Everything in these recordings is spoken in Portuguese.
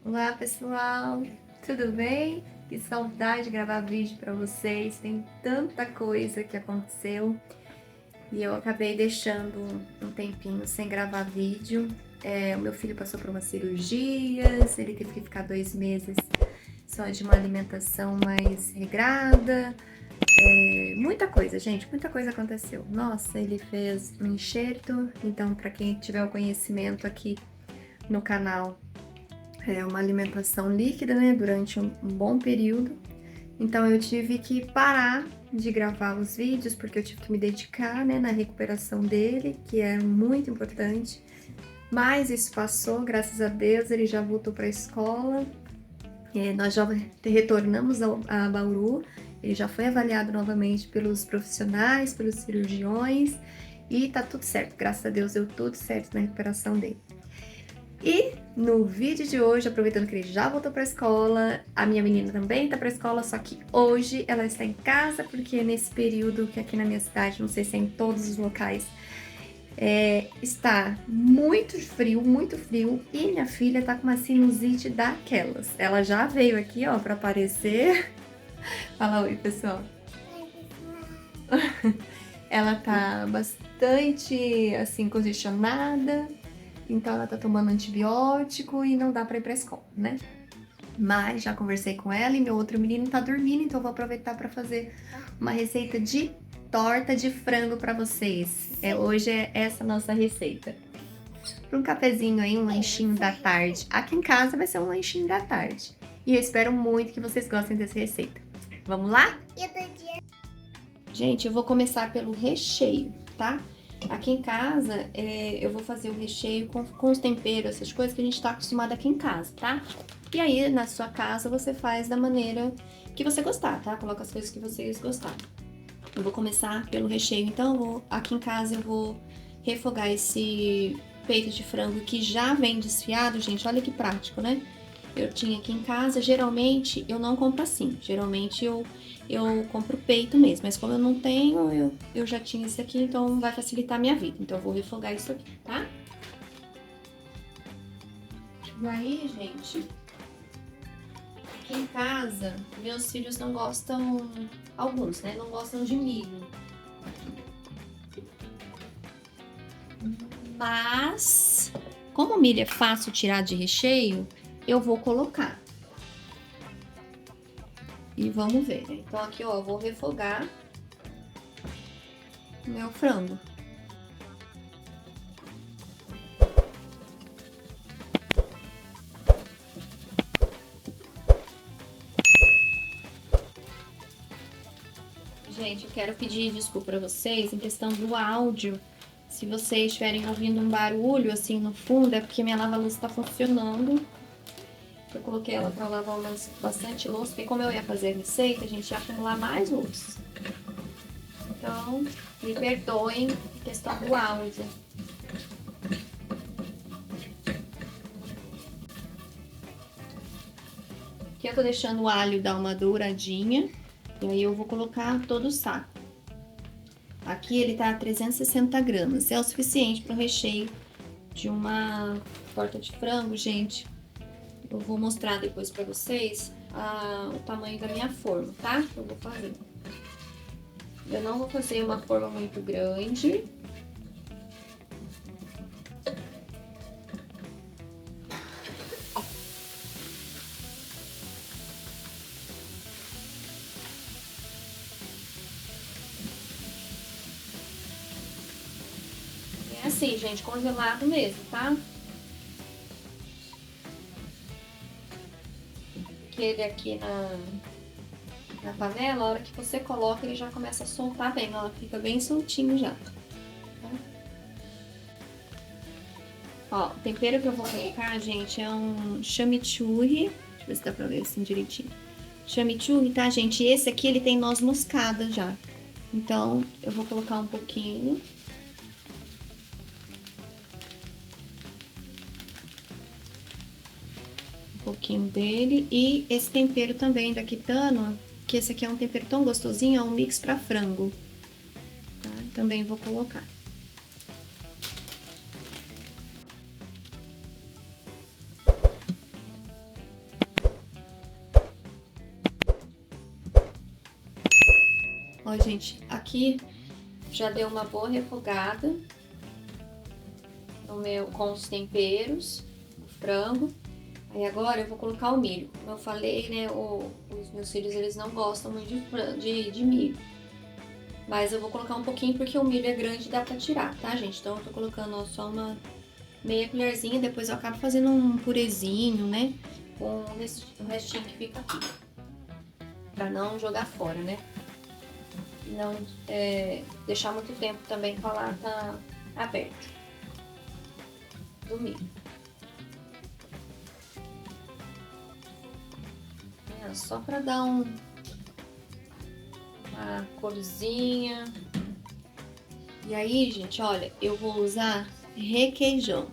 Olá pessoal, tudo bem? Que saudade de gravar vídeo para vocês, tem tanta coisa que aconteceu e eu acabei deixando um tempinho sem gravar vídeo. O meu filho passou por umas cirurgias, ele teve que ficar 2 meses só de uma alimentação mais regrada. Muita coisa, gente, muita coisa aconteceu. Nossa, ele fez um enxerto, então para quem tiver o conhecimento aqui no canal, é uma alimentação líquida, né, durante um bom período. Então eu tive que parar de gravar os vídeos, porque eu tive que me dedicar, né, na recuperação dele, que é muito importante. Mas isso passou, graças a Deus, ele já voltou para a escola. Nós já retornamos a Bauru, ele já foi avaliado novamente pelos profissionais, pelos cirurgiões, e tá tudo certo, graças a Deus deu tudo certo na recuperação dele. E no vídeo de hoje, aproveitando que ele já voltou para a escola, a minha menina também está para a escola, só que hoje ela está em casa, porque nesse período que aqui na minha cidade, não sei se é em todos os locais, está muito frio, e minha filha tá com uma sinusite daquelas. Ela já veio aqui, ó, para aparecer. Fala oi, pessoal. Ela tá bastante, assim, congestionada, então ela tá tomando antibiótico e não dá pra ir pra escola, né? Mas já conversei com ela e meu outro menino tá dormindo, então eu vou aproveitar pra fazer uma receita de torta de frango pra vocês. Hoje é essa a nossa receita. Para um cafezinho aí, um lanchinho da tarde. Aqui em casa vai ser um lanchinho da tarde. E eu espero muito que vocês gostem dessa receita. Vamos lá? Gente, eu vou começar pelo recheio, tá? Aqui em casa, eu vou fazer o recheio com os temperos, essas coisas que a gente tá acostumado aqui em casa, tá? E aí, na sua casa, você faz da maneira que você gostar, tá? Coloca as coisas que vocês gostarem. Eu vou começar pelo recheio, então, aqui em casa eu vou refogar esse peito de frango que já vem desfiado, gente, olha que prático, né? Eu tinha aqui em casa, geralmente eu não compro assim, geralmente eu compro peito mesmo, mas como eu não tenho, eu já tinha isso aqui, então vai facilitar a minha vida. Então eu vou refogar isso aqui, tá? E aí, gente, aqui em casa, meus filhos não gostam, alguns, né, não gostam de milho. Mas, como o milho é fácil tirar de recheio, eu vou colocar. E vamos ver, né? Então aqui, ó, eu vou refogar o meu frango. Gente, eu quero pedir desculpa pra vocês em questão do áudio. Se vocês estiverem ouvindo um barulho assim no fundo, é porque minha lava-louça tá funcionando. Eu coloquei ela pra lavar bastante louça, porque como eu ia fazer a receita, a gente ia acumular mais louça. Então, me perdoem em questão do áudio. Aqui eu tô deixando o alho dar uma douradinha. E aí eu vou colocar todo o saco. Aqui ele tá a 360 gramas. É o suficiente para o recheio de uma torta de frango, gente. Eu vou mostrar depois para vocês o tamanho da minha forma, tá? Que eu vou fazer. Eu não vou fazer uma forma muito grande. É assim, gente, congelado mesmo, tá? Que ele aqui na panela, a hora que você coloca, ele já começa a soltar bem, ela fica bem soltinho já. Tá? Ó, o tempero que eu vou colocar, gente, é um chimichurri. Deixa eu ver se dá pra ver assim direitinho. Chimichurri, tá, gente? E esse aqui, ele tem noz moscada já. Então, eu vou colocar um pouquinho. Um pouquinho dele. E esse tempero também da Kitano, que esse aqui é um tempero tão gostosinho, é um mix pra frango. Tá? Também vou colocar. Ó, gente, aqui já deu uma boa refogada com os temperos, o frango. Aí agora eu vou colocar o milho. Como eu falei, né, os meus filhos, eles não gostam muito de milho. Mas eu vou colocar um pouquinho porque o milho é grande e dá pra tirar, tá, gente? Então eu tô colocando, ó, só uma meia colherzinha, depois eu acabo fazendo um purezinho, né? Com o restinho que fica aqui. Pra não jogar fora, né? E não deixar muito tempo também com a lata aberta do milho. Só pra dar uma corzinha. E aí, gente, olha, eu vou usar requeijão.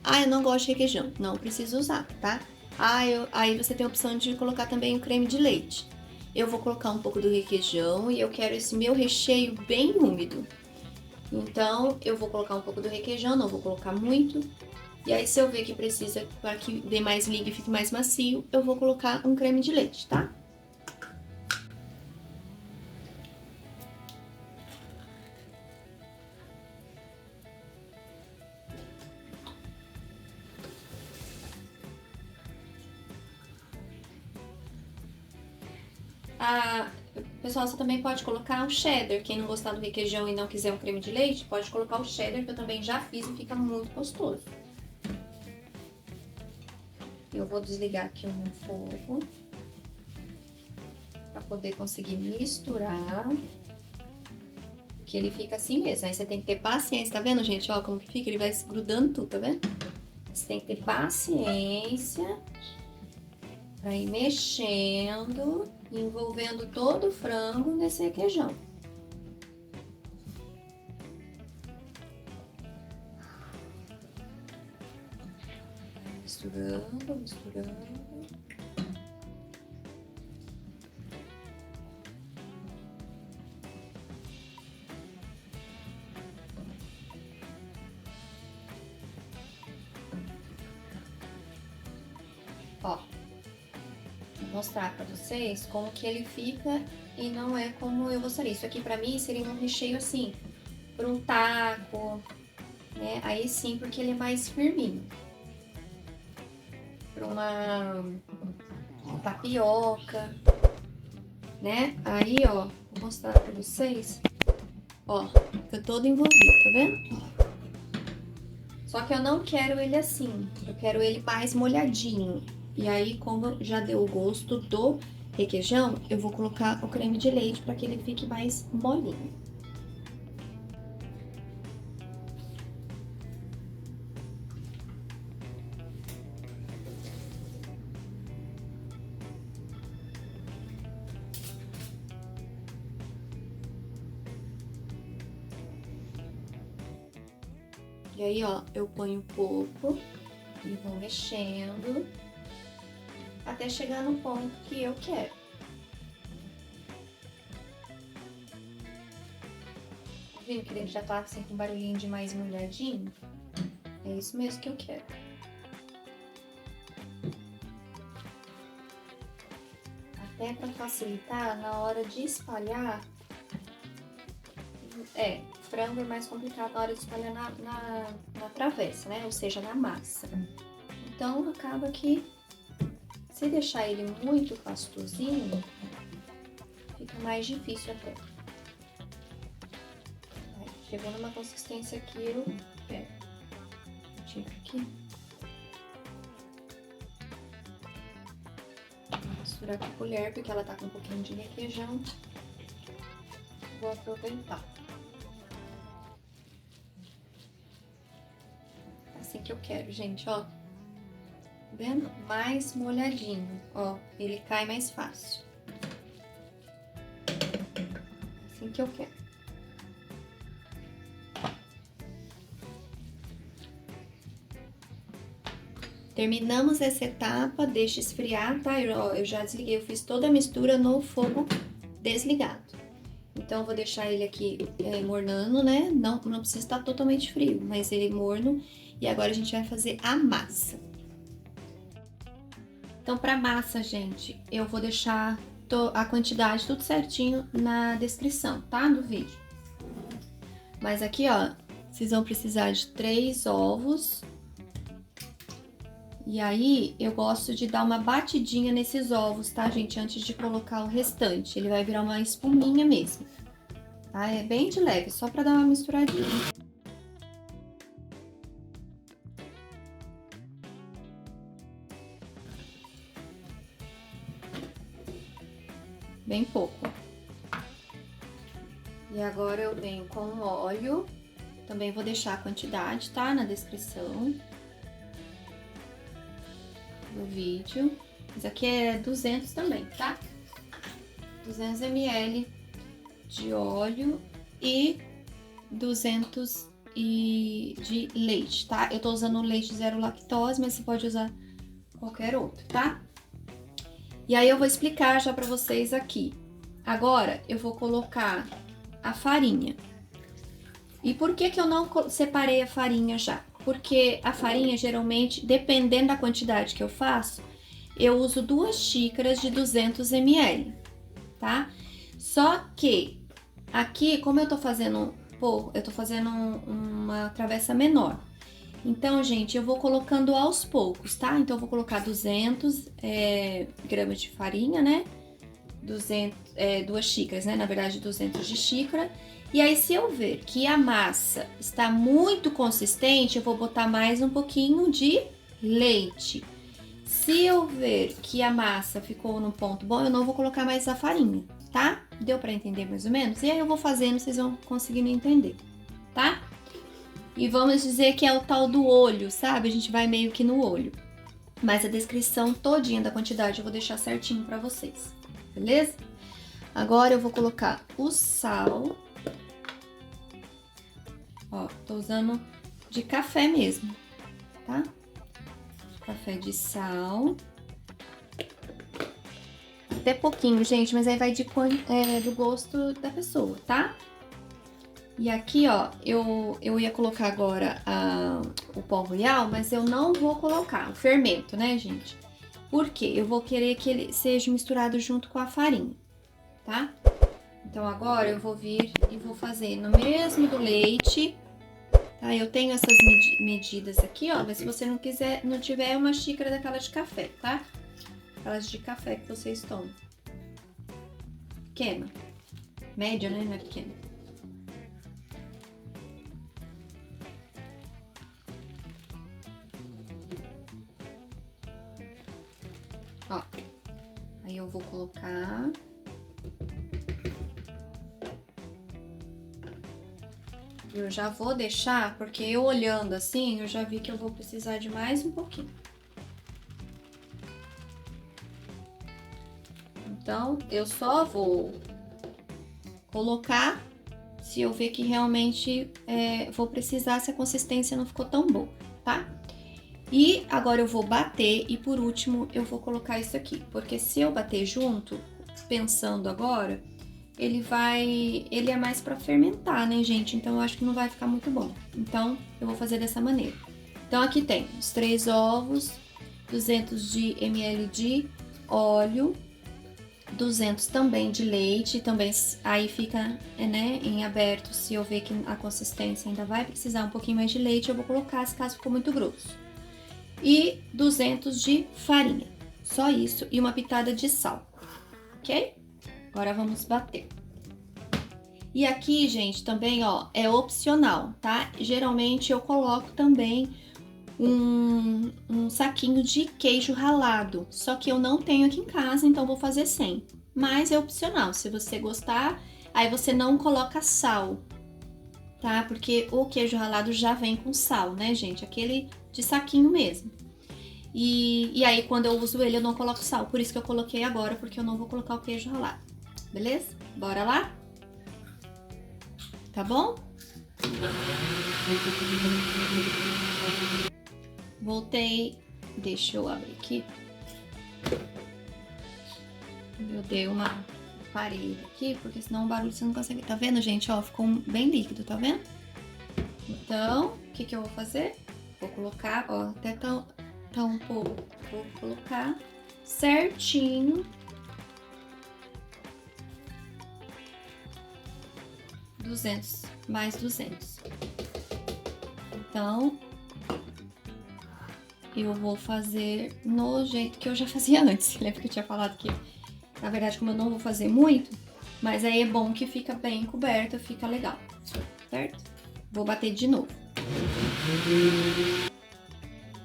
Ah, eu não gosto de requeijão. Não preciso usar, tá? Aí você tem a opção de colocar também o creme de leite. Eu vou colocar um pouco do requeijão e eu quero esse meu recheio bem úmido. Então, eu vou colocar um pouco do requeijão, não vou colocar muito. E aí, se eu ver que precisa, para que dê mais liga e fique mais macio, eu vou colocar um creme de leite, tá? Pessoal, você também pode colocar o cheddar. Quem não gostar do requeijão e não quiser um creme de leite, pode colocar o cheddar, que eu também já fiz e fica muito gostoso. Eu vou desligar aqui o meu fogo para poder conseguir misturar. Que ele fica assim mesmo. Aí você tem que ter paciência, tá vendo, gente? Ó, como que fica? Ele vai se grudando tudo, tá vendo? Você tem que ter paciência para ir mexendo, envolvendo todo o frango nesse requeijão. Misturando, misturando. Ó, vou mostrar pra vocês como que ele fica e não é como eu gostaria. Isso aqui pra mim seria um recheio assim, para um taco, né? Aí sim, porque ele é mais firminho. Para uma tapioca, né? Aí, ó, vou mostrar pra vocês. Ó, fica todo envolvido, tá vendo? Só que eu não quero ele assim, eu quero ele mais molhadinho. E aí, como já deu o gosto do requeijão, eu vou colocar o creme de leite para que ele fique mais molinho. E aí, ó, eu ponho um pouco e vou mexendo até chegar no ponto que eu quero. Vindo que ele já tá assim com barulhinho de mais molhadinho? É isso mesmo que eu quero. Até para facilitar na hora de espalhar. Frango é mais complicado na hora de espalhar na travessa, né? Ou seja, na massa. Então, acaba que se deixar ele muito pastosinho, fica mais difícil até. Aí, chegou numa consistência que eu quero. Tiro aqui. Vou misturar com a colher, porque ela tá com um pouquinho de requeijão. Vou aproveitar. Assim que eu quero, gente, ó. Tá vendo? Mais molhadinho, ó. Ele cai mais fácil. Assim que eu quero. Terminamos essa etapa, deixa esfriar, tá? Eu já desliguei, eu fiz toda a mistura no fogo desligado. Então, eu vou deixar ele aqui mornando, né? Não precisa estar totalmente frio, mas ele morno. E agora a gente vai fazer a massa. Então, pra massa, gente, eu vou deixar a quantidade tudo certinho na descrição, tá? Do vídeo. Mas aqui, ó, vocês vão precisar de 3 ovos. E aí, eu gosto de dar uma batidinha nesses ovos, tá, gente? Antes de colocar o restante. Ele vai virar uma espuminha mesmo, tá? É bem de leve, só pra dar uma misturadinha. Bem pouco. E agora eu venho com o óleo. Também vou deixar a quantidade, tá? Na descrição do vídeo. Isso aqui é 200 também, tá? 200 ml de óleo e 200 de leite, tá? Eu tô usando leite zero lactose, mas você pode usar qualquer outro, tá? E aí eu vou explicar já pra vocês aqui. Agora eu vou colocar a farinha. E por que que eu não separei a farinha já? Porque a farinha, geralmente, dependendo da quantidade que eu faço, eu uso 2 xícaras de 200 ml, tá? Só que aqui, como eu tô fazendo, uma travessa menor. Então, gente, eu vou colocando aos poucos, tá? Então, eu vou colocar 200 gramas de farinha, né? 2 xícaras, né? Na verdade, 200 de xícara. E aí, se eu ver que a massa está muito consistente, eu vou botar mais um pouquinho de leite. Se eu ver que a massa ficou num ponto bom, eu não vou colocar mais a farinha, tá? Deu pra entender mais ou menos? E aí eu vou fazendo, vocês vão conseguindo entender, tá? E vamos dizer que é o tal do olho, sabe? A gente vai meio que no olho. Mas a descrição todinha da quantidade eu vou deixar certinho pra vocês, beleza? Agora eu vou colocar o sal. Ó, tô usando de café mesmo, tá? Café de sal. Até pouquinho, gente, mas aí vai do gosto da pessoa, tá? E aqui, ó, eu ia colocar agora o pó royal, mas eu não vou colocar o fermento, né, gente? Por quê? Eu vou querer que ele seja misturado junto com a farinha, tá? Então, agora eu vou vir e vou fazer no mesmo do leite, tá? Eu tenho essas medidas aqui, ó, mas se você não tiver uma xícara daquela de café, tá? Aquelas de café que vocês tomam. Pequena. Média, né? Não é pequena. Ó. Aí eu vou colocar. Eu já vou deixar, porque eu olhando assim, eu já vi que eu vou precisar de mais um pouquinho. Então, eu só vou colocar se eu ver que realmente vou precisar, se a consistência não ficou tão boa, tá? E agora eu vou bater e por último eu vou colocar isso aqui, porque se eu bater junto, pensando agora, ele é mais pra fermentar, né, gente? Então eu acho que não vai ficar muito bom. Então eu vou fazer dessa maneira. Então aqui tem os 3 ovos, 200 de ml de óleo, 200 também de leite, também aí fica, né, em aberto. Se eu ver que a consistência ainda vai precisar um pouquinho mais de leite, eu vou colocar, se caso ficou muito grosso. E 200 de farinha, só isso, e uma pitada de sal, ok? Agora vamos bater. E aqui, gente, também, ó, é opcional, tá? Geralmente eu coloco também um saquinho de queijo ralado, só que eu não tenho aqui em casa, então vou fazer sem. Mas é opcional, se você gostar, aí você não coloca sal, tá? Porque o queijo ralado já vem com sal, né, gente? Aquele de saquinho mesmo. E aí, quando eu uso ele, eu não coloco sal, por isso que eu coloquei agora, porque eu não vou colocar o queijo ralado. Beleza? Bora lá? Tá bom? Voltei. Deixa eu abrir aqui. Eu dei uma parede aqui, porque senão o barulho você não consegue. Tá vendo, gente? Ó, ficou bem líquido, tá vendo? Então, o que que eu vou fazer? Vou colocar, ó, até tá um pouco. Vou colocar certinho 200, mais 200. Então, eu vou fazer no jeito que eu já fazia antes. Lembra que eu tinha falado que, na verdade, como eu não vou fazer muito, mas aí é bom que fica bem coberto, fica legal, certo? Vou bater de novo.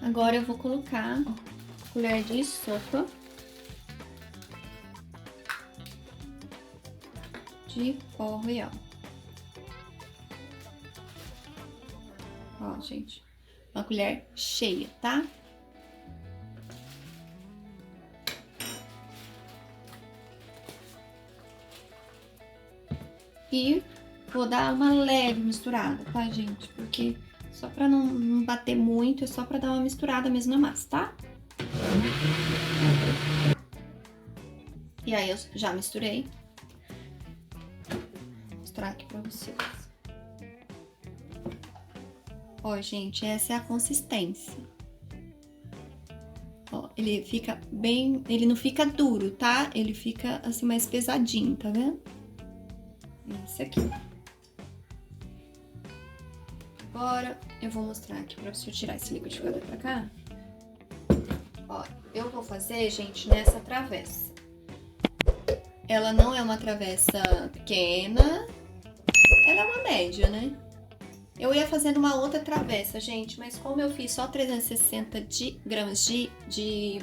Agora eu vou colocar colher de sopa de pó royal. Ó, gente, uma colher cheia, tá? E vou dar uma leve misturada, tá, gente? Porque só pra não bater muito, é só pra dar uma misturada mesmo na massa, tá? E aí eu já misturei. Vou mostrar aqui pra vocês. Ó, gente, essa é a consistência. Ó, ele fica bem... Ele não fica duro, tá? Ele fica, assim, mais pesadinho, tá vendo? Esse aqui. Agora, eu vou mostrar aqui pra você tirar esse liquidificador pra cá. Ó, eu vou fazer, gente, nessa travessa. Ela não é uma travessa pequena, ela é uma média, né? Eu ia fazer numa outra travessa, gente, mas como eu fiz só 360 gramas de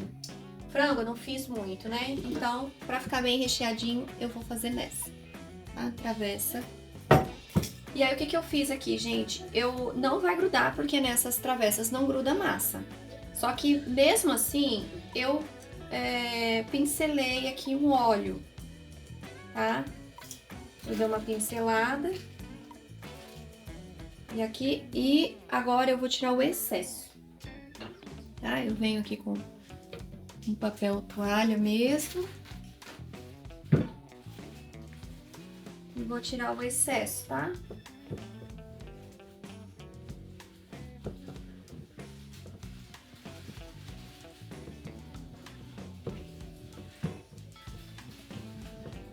frango, eu não fiz muito, né? Então, pra ficar bem recheadinho, eu vou fazer nessa, a travessa. E aí, o que eu fiz aqui, gente? Não vai grudar, porque nessas travessas não gruda massa. Só que, mesmo assim, eu pincelei aqui um óleo, tá? Eu dei uma pincelada. E agora eu vou tirar o excesso, tá? Eu venho aqui com um papel toalha mesmo. E vou tirar o excesso, tá?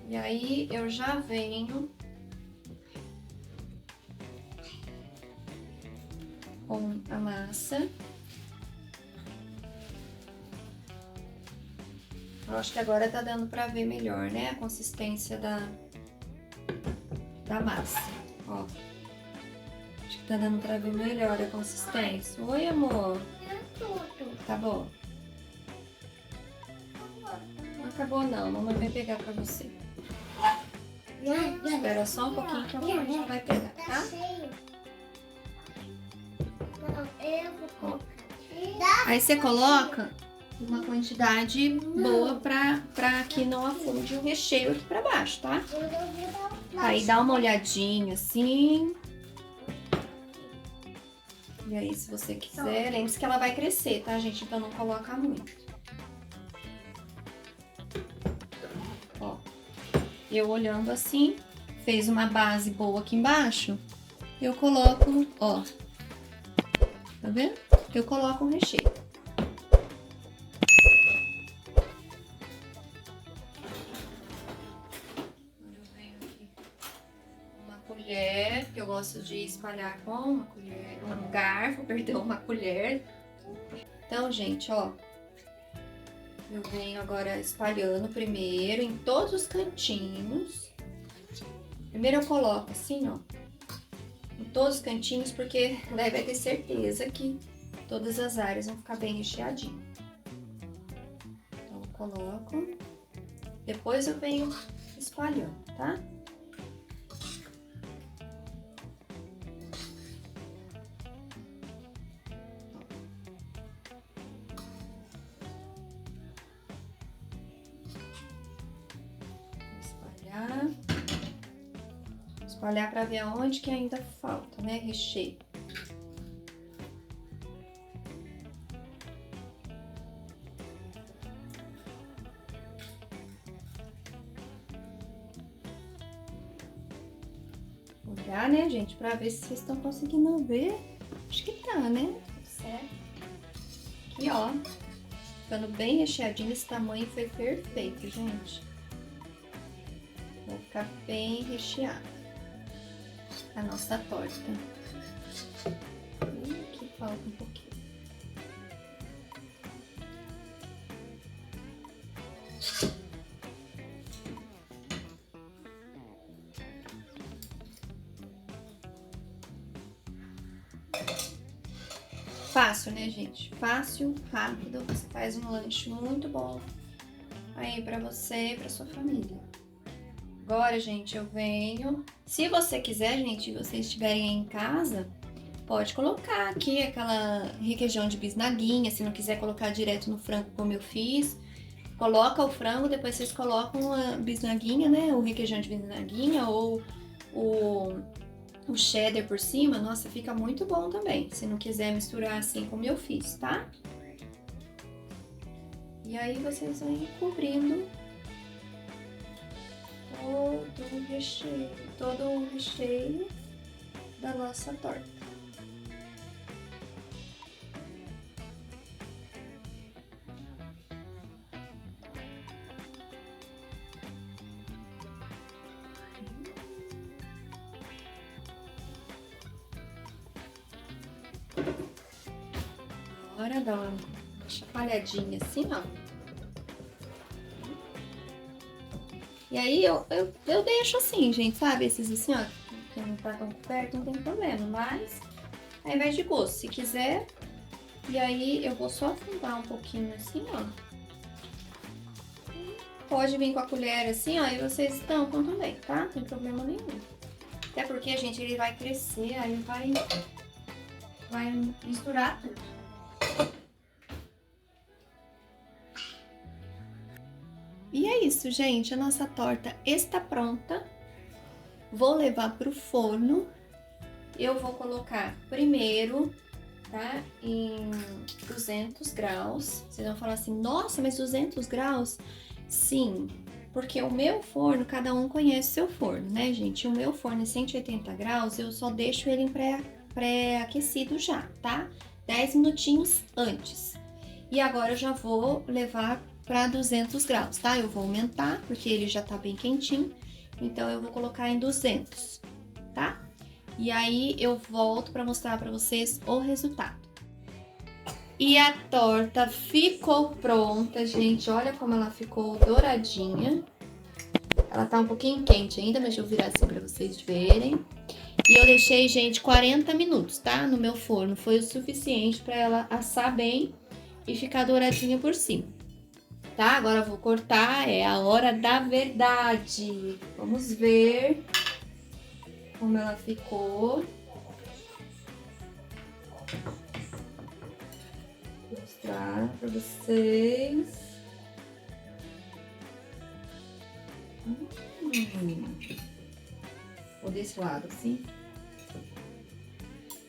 E aí, eu já venho com a massa. Eu acho que agora tá dando pra ver melhor, né? A consistência da massa, ó. Acho que tá dando pra ver melhor a consistência. Oi, amor. Tá bom. Não acabou não, mamãe vai pegar pra você. Espera só um pouquinho que a mamãe já vai pegar, tá? Ó. Aí você coloca uma quantidade boa pra que não afunde o recheio aqui pra baixo, tá? Aí dá uma olhadinha assim. E aí, se você quiser, lembre-se que ela vai crescer, tá, gente? Então não coloca muito. Ó, eu olhando assim, fez uma base boa aqui embaixo, eu coloco, ó, tá vendo? Eu coloco o recheio. Colher, que eu gosto de espalhar com uma colher, um garfo, perdão, uma colher. Então, gente, ó, eu venho agora espalhando primeiro em todos os cantinhos. Primeiro eu coloco assim, ó, em todos os cantinhos, porque daí vai ter certeza que todas as áreas vão ficar bem recheadinhas. Então, eu coloco, depois eu venho espalhando, tá? Espalhar para ver aonde que ainda falta, né, recheio. Olhar, né, gente, para ver se vocês estão conseguindo ver. Acho que tá, né? Certo. Aqui, ó, ficando bem recheadinho, esse tamanho foi perfeito, gente. Vai ficar bem recheado. a nossa torta. Aqui falta um pouquinho. Fácil, né, gente? Fácil, rápido. Você faz um lanche muito bom aí pra você e pra sua família. Agora, gente, eu venho... Se você quiser, gente, e vocês estiverem aí em casa, pode colocar aqui aquela requeijão de bisnaguinha. Se não quiser colocar direto no frango como eu fiz, coloca o frango, depois vocês colocam a bisnaguinha, né? O requeijão de bisnaguinha ou o cheddar por cima. Nossa, fica muito bom também. Se não quiser misturar assim como eu fiz, tá? E aí vocês vão ir cobrindo todo o recheio da nossa torta. Agora dá uma chacoalhadinha assim, ó. E aí eu deixo assim, gente, sabe? Esses assim, ó, que não tá tão perto, não tem problema. Mas aí vai de gosto, se quiser. E aí eu vou só afundar um pouquinho assim, ó. Pode vir com a colher assim, ó, e vocês tampam também, tá? Não tem problema nenhum. Até porque, gente, ele vai crescer, aí vai misturar tudo. E é isso, gente. A nossa torta está pronta. Vou levar pro forno. Eu vou colocar primeiro, tá? Em 200 graus. Vocês vão falar assim, nossa, mas 200 graus? Sim, porque o meu forno, cada um conhece seu forno, né, gente? O meu forno é 180 graus, eu só deixo ele em pré-aquecido já, tá? 10 minutinhos antes. E agora eu já vou levar para 200 graus, tá? Eu vou aumentar, porque ele já tá bem quentinho, então eu vou colocar em 200, tá? E aí eu volto para mostrar para vocês o resultado. E a torta ficou pronta, gente. Olha como ela ficou douradinha. Ela tá um pouquinho quente ainda, mas eu vou virar assim pra vocês verem. E eu deixei, gente, 40 minutos, tá? No meu forno. Foi o suficiente pra ela assar bem e ficar douradinha por cima. Tá? Agora eu vou cortar. É a hora da verdade. Vamos ver como ela ficou. Vou mostrar pra vocês. Vou desse lado, assim.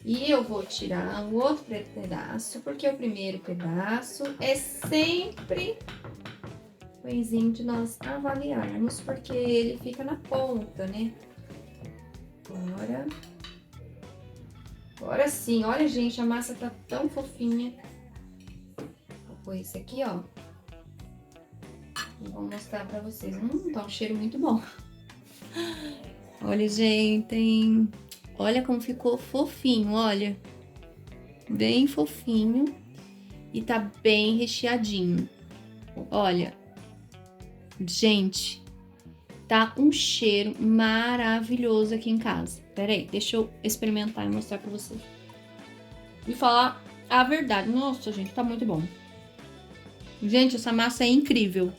E eu vou tirar o outro pedaço, porque o primeiro pedaço é sempre coisinho de nós avaliarmos, porque ele fica na ponta, né? Agora sim, olha, gente, a massa tá tão fofinha. Vou pôr esse aqui, ó. E vou mostrar pra vocês. Tá um cheiro muito bom. Olha, gente, olha como ficou fofinho, olha. Bem fofinho. E tá bem recheadinho. Olha. Gente, tá um cheiro maravilhoso aqui em casa. Pera aí, deixa eu experimentar e mostrar pra vocês. E falar a verdade. Nossa, gente, tá muito bom. Gente, essa massa é incrível.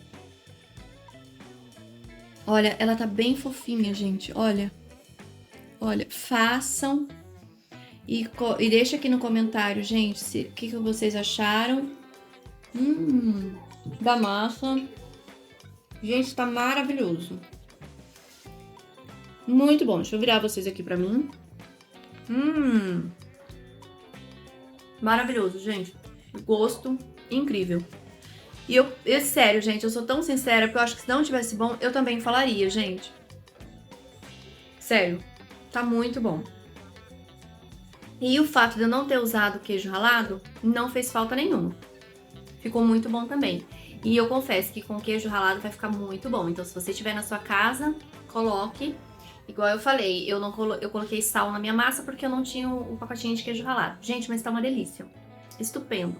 Olha, ela tá bem fofinha, gente. Olha. Olha, façam. E deixa aqui no comentário, gente, o que vocês acharam. Da massa. Gente, tá maravilhoso. Muito bom. Deixa eu virar vocês aqui pra mim. Maravilhoso, gente. Gosto incrível. E sério, gente, eu sou tão sincera, porque eu acho que se não tivesse bom, eu também falaria, gente. Sério, tá muito bom. E o fato de eu não ter usado queijo ralado, não fez falta nenhuma. Ficou muito bom também. E eu confesso que com queijo ralado vai ficar muito bom. Então, se você tiver na sua casa, coloque. Igual eu falei, eu coloquei sal na minha massa porque eu não tinha o pacotinho de queijo ralado. Gente, mas tá uma delícia. Estupendo.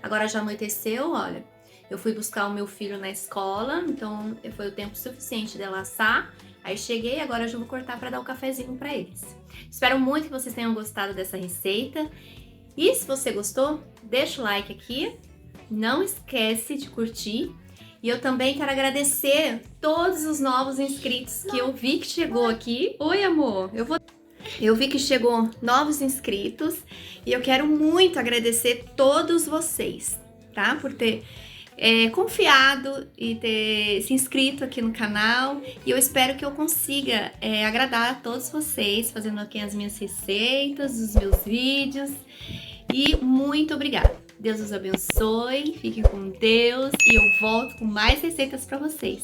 Agora já anoiteceu, olha. Eu fui buscar o meu filho na escola, então foi o tempo suficiente dela assar. Aí cheguei, agora eu já vou cortar para dar o cafezinho para eles. Espero muito que vocês tenham gostado dessa receita. E se você gostou, deixa o like aqui. Não esquece de curtir. E eu também quero agradecer todos os novos inscritos que eu vi que chegou aqui. Oi, amor. Eu vi que chegou novos inscritos e eu quero muito agradecer todos vocês, tá? Por ter confiado e ter se inscrito aqui no canal. E eu espero que eu consiga agradar a todos vocês, fazendo aqui as minhas receitas, os meus vídeos. E muito obrigada. Deus os abençoe, fiquem com Deus e eu volto com mais receitas para vocês.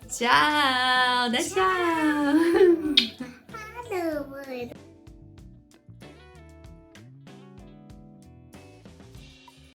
Tchau, dá tchau!